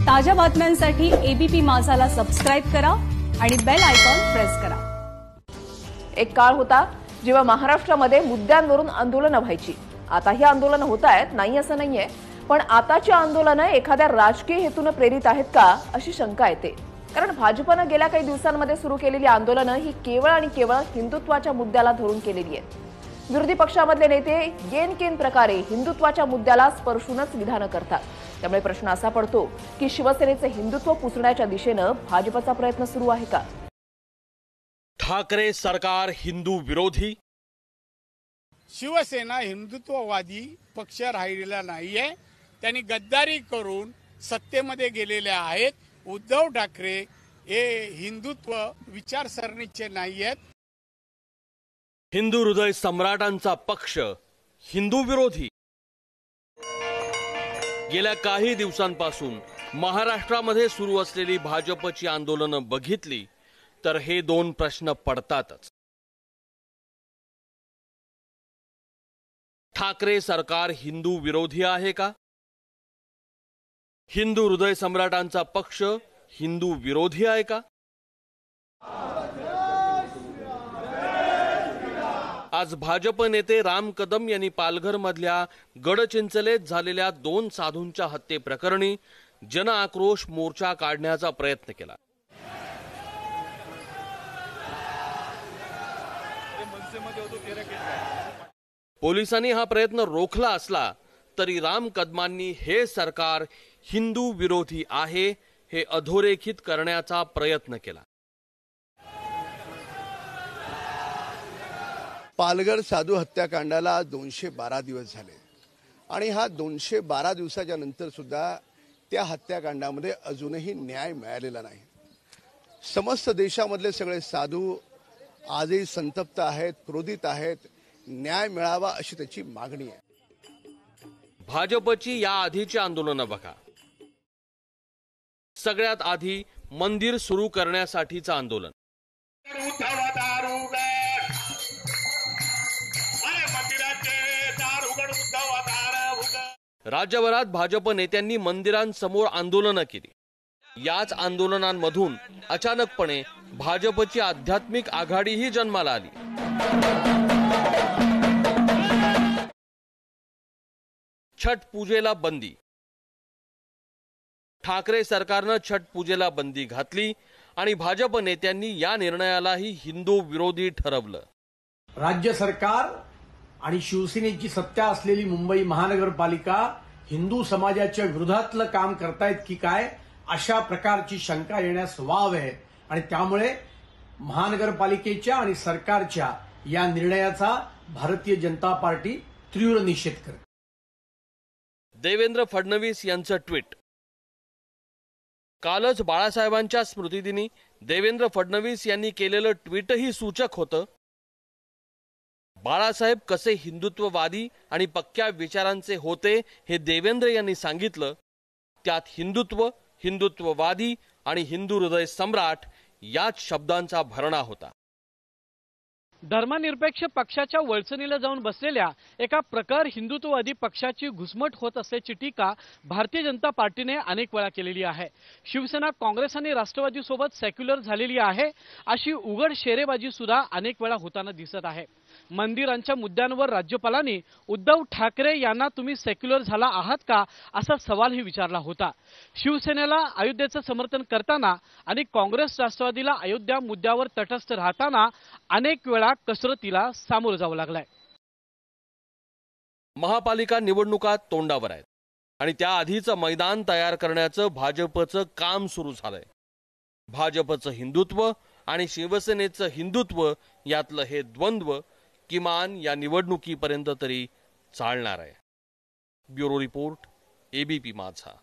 ताज्या बातम्यांसाठी ABP माझाला subscribe करा आणि बेल आयकॉन प्रेस करा। एक काळ होता जेव्हा महाराष्ट्रामध्ये मुद्द्यांवरून आंदोलनं व्हायची। आता ही आंदोलनं होत आहेत नाही असं नाहीये, पण आताची आंदोलनं एखाद्या राजकीय हेतूने प्रेरित आहेत का अशी शंका येते। कारण भाजपने गेल्या काही दिवसांमध्ये सुरू केलेली आंदोलनं ही केवळ आणि केवळ हिंदुत्वाच्या मुद्द्याला धरून केलेली आहेत। विरोधी पक्षामधले नेते येनकेन प्रकारे हिंदुत्वाच्या मुद्द्याला स्पर्शूनच विधानं करतात। त्यामुळे प्रश्न असा पडतो की शिवसेनेचे हिंदुत्व पुसण्याच्या दिशेने भाजपचा प्रयत्न सुरू आहे का? ठाकरे सरकार हिंदू विरोधी? शिवसेना हिंदुत्ववादी पक्ष राहिलेला नाहीये। त्यांनी गद्दारी करून सत्तेमध्ये गेलेले आहेत। उद्धव ठाकरे हे हिंदुत्व विचारसरणीचे नाहीयेत। हिंदू हृदय सम्राटांचा पक्ष हिंदू विरोधी? गेल्या काही दिवसांपासून महाराष्ट्रामध्ये सुरू असलेली भाजपची आंदोलनं बघितली तर हे दोन प्रश्न पडतातच। ठाकरे सरकार हिंदू विरोधी आहे का? हिंदू हृदय सम्राटांचा पक्ष हिंदू विरोधी आहे का? आज भाजप नेते राम कदम यांनी पालघर मधल्या गडचिंचलेत झालेल्या 2 साधूंच्या हत्येप्रकरणी जन आक्रोश मोर्चा काढण्याचा प्रयत्न केला। पोलिसांनी हा प्रयत्न रोखला असला तरी राम कदमांनी हे सरकार हिंदू विरोधी आहे हे अधोरेखित करण्याचा प्रयत्न केला। पालघर साधू हत्याकांडाला 212 दिवस झाले आणि हा 212 दिवसाच्या नंतर सुद्धा त्या हत्याकांडामध्ये अजूनही न्याय मिळालेला नाही। समस्त देशामधले सगळे साधू आजही संतप्त आहेत, क्रोधित आहेत। न्याय मिळावा अशी त्याची मागणी आहे। भाजपची या आधीची आंदोलनं बघा। सगळ्यात आधी मंदिर सुरू करण्यासाठीचं आंदोलन। राज्यभरात भाजप नेत्यांनी मंदिरांसमोर आंदोलनं केली। याच आंदोलनांमधून अचानकपणे भाजपची आध्यात्मिक आघाडीही जन्माला आली। छठ पूजेला बंदी। ठाकरे सरकारनं छठ पूजेला बंदी घातली आणि भाजप नेत्यांनी या निर्णयालाही हिंदू विरोधी ठरवलं। राज्य सरकार आणि शिवसेनेची सत्ता असलेली मुंबई महानगरपालिका हिंदू समाजाच्या विरोधातलं काम करतायत की काय अशा प्रकारची शंका येण्यास वाव आहे आणि त्यामुळे महानगरपालिकेच्या आणि सरकारच्या या निर्णयाचा भारतीय जनता पार्टी तीव्र निषेध करते। देवेंद्र फडणवीस यांचं ट्विट। कालच बाळासाहेबांच्या स्मृतिदिनी देवेंद्र फडणवीस यांनी केलेलं ट्विटही सूचक होतं। बाळासाहेब कसे हिंदुत्ववादी आणि पक्क्या विचारांचे होते हे देवेंद्र यांनी सांगितलं। त्यात हिंदुत्व, हिंदुत्ववादी आणि हिंदू हृदय सम्राट याच शब्दांचा भरणा होता। धर्मनिरपेक्ष पक्षाच्या वळचणीला जाऊन बसलेल्या एका प्रकार हिंदुत्ववादी पक्षाची घुसमट होत असल्याची टीका भारतीय जनता पार्टीने अनेक वेळा केलेली आहे। शिवसेना, काँग्रेस आणि राष्ट्रवादी सोबत सेक्युलर झालेली आहे अशी उघड शेरेबाजी सुद्धा अनेक वेळा होताना दिसत आहे। मंदिरांच्या मुद्द्यांवर राज्यपालांनी उद्धव ठाकरे यांना तुम्ही सेक्युलर झाला आहात का असा सवालही विचारला होता। शिवसेनेला अयोध्येचं समर्थन करताना आणि काँग्रेस राष्ट्रवादीला अयोध्या मुद्द्यावर तटस्थ राहताना अनेक वेळा कसरतीला सामोरं जावं लागलंय। महापालिका निवडणुका तोंडावर आहेत आणि त्या आधीचं मैदान तयार करण्याचं भाजपचं काम सुरू झालंय। भाजपचं हिंदुत्व आणि शिवसेनेचं हिंदुत्व यातलं हे द्वंद्व किमान या निवडणुकीपर्यंत तरी चालणार आहे। ब्युरो रिपोर्ट, एबीपी माझा।